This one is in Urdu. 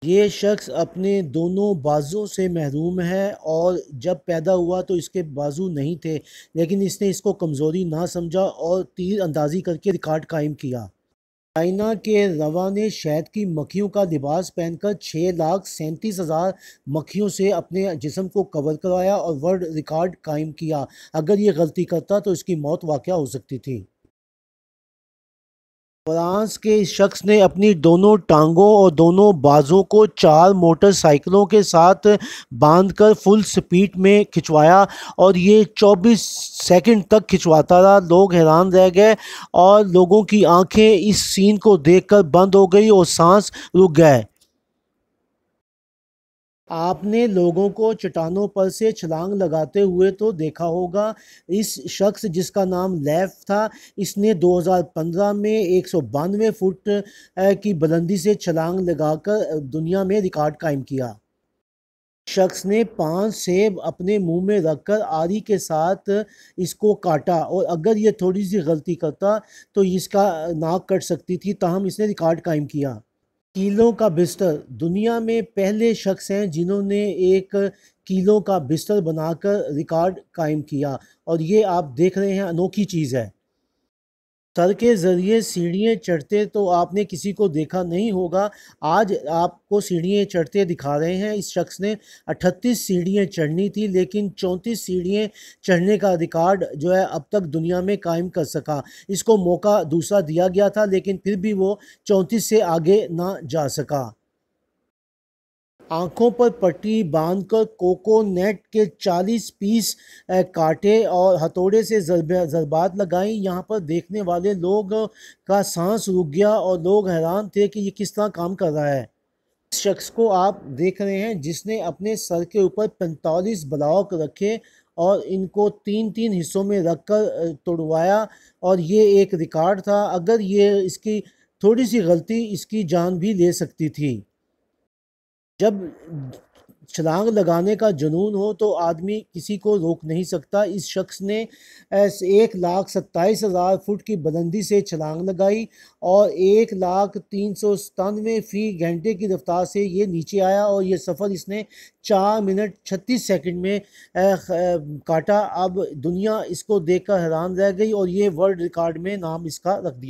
یہ شخص اپنے دونوں بازوں سے محروم ہے اور جب پیدا ہوا تو اس کے بازو نہیں تھے، لیکن اس نے اس کو کمزوری نہ سمجھا اور تیر اندازی کر کے ریکارڈ قائم کیا۔ چائنا کے روا نے شہد کی مکھیوں کا لباس پہن کر 6,37,000 مکھیوں سے اپنے جسم کو کور کروایا اور ورلڈ ریکارڈ قائم کیا۔ اگر یہ غلطی کرتا تو اس کی موت واقع ہو سکتی تھی۔ فرانس کے اس شخص نے اپنی دونوں ٹانگوں اور دونوں بازوں کو 4 موٹر سائیکلوں کے ساتھ باندھ کر فل سپیڈ میں کھنچوایا اور یہ 24 سیکنڈ تک کھنچواتا رہا۔ لوگ حیران رہ گئے اور لوگوں کی آنکھیں اس سین کو دیکھ کر بند ہو گئی اور سانس رک گئے۔ آپ نے لوگوں کو چٹانوں پر سے چھلانگ لگاتے ہوئے تو دیکھا ہوگا۔ اس شخص جس کا نام لیف تھا، اس نے 2015 میں 192 فٹ کی بلندی سے چھلانگ لگا کر دنیا میں ریکارڈ قائم کیا۔ شخص نے 5 سیب اپنے منہ میں رکھ کر آری کے ساتھ اس کو کاٹا اور اگر یہ تھوڑی سی غلطی کرتا تو اس کا ناک کٹ سکتی تھی، تاہم اس نے ریکارڈ قائم کیا۔ کیلوں کا بستر دنیا میں پہلے شخص ہیں جنہوں نے 1 کیلو کا بستر بنا کر ریکارڈ قائم کیا، اور یہ آپ دیکھ رہے ہیں انوکھی چیز ہے۔ سر کے ذریعے سیڑھیاں چڑھتے تو آپ نے کسی کو دیکھا نہیں ہوگا۔ آج آپ کو سیڑھیاں چڑھتے دکھا رہے ہیں۔ اس شخص نے 38 سیڑھیاں چڑھنی تھی لیکن 34 سیڑھیاں چڑھنے کا ریکارڈ جو ہے اب تک دنیا میں قائم کر سکا۔ اس کو موقع دوسرا دیا گیا تھا لیکن پھر بھی وہ 34 سے آگے نہ جا سکا۔ آنکھوں پر پٹی باندھ کر کوکونٹ کے 40 پیس کاٹے اور ہتھوڑے سے ضربات لگائیں۔ یہاں پر دیکھنے والے لوگ کا سانس رک گیا اور لوگ حیران تھے کہ یہ کس طرح کام کر رہا ہے۔ اس شخص کو آپ دیکھ رہے ہیں جس نے اپنے سر کے اوپر 45 بلاک رکھے اور ان کو 3 حصوں میں رکھ کر توڑوایا، اور یہ ایک ریکارڈ تھا۔ اگر یہ اس کی تھوڑی سی غلطی اس کی جان بھی لے سکتی تھی۔ جب چھلانگ لگانے کا جنون ہو تو آدمی کسی کو روک نہیں سکتا۔ اس شخص نے 1,27,000 فٹ کی بلندی سے چھلانگ لگائی اور 1,03,97 فی گھنٹے کی رفتار سے یہ نیچے آیا، اور یہ سفر اس نے 4 منٹ 36 سیکنڈ میں کاٹا۔ اب دنیا اس کو دیکھ کر حیران رہ گئی اور یہ ورلڈ ریکارڈ میں نام اس کا رکھ دیا۔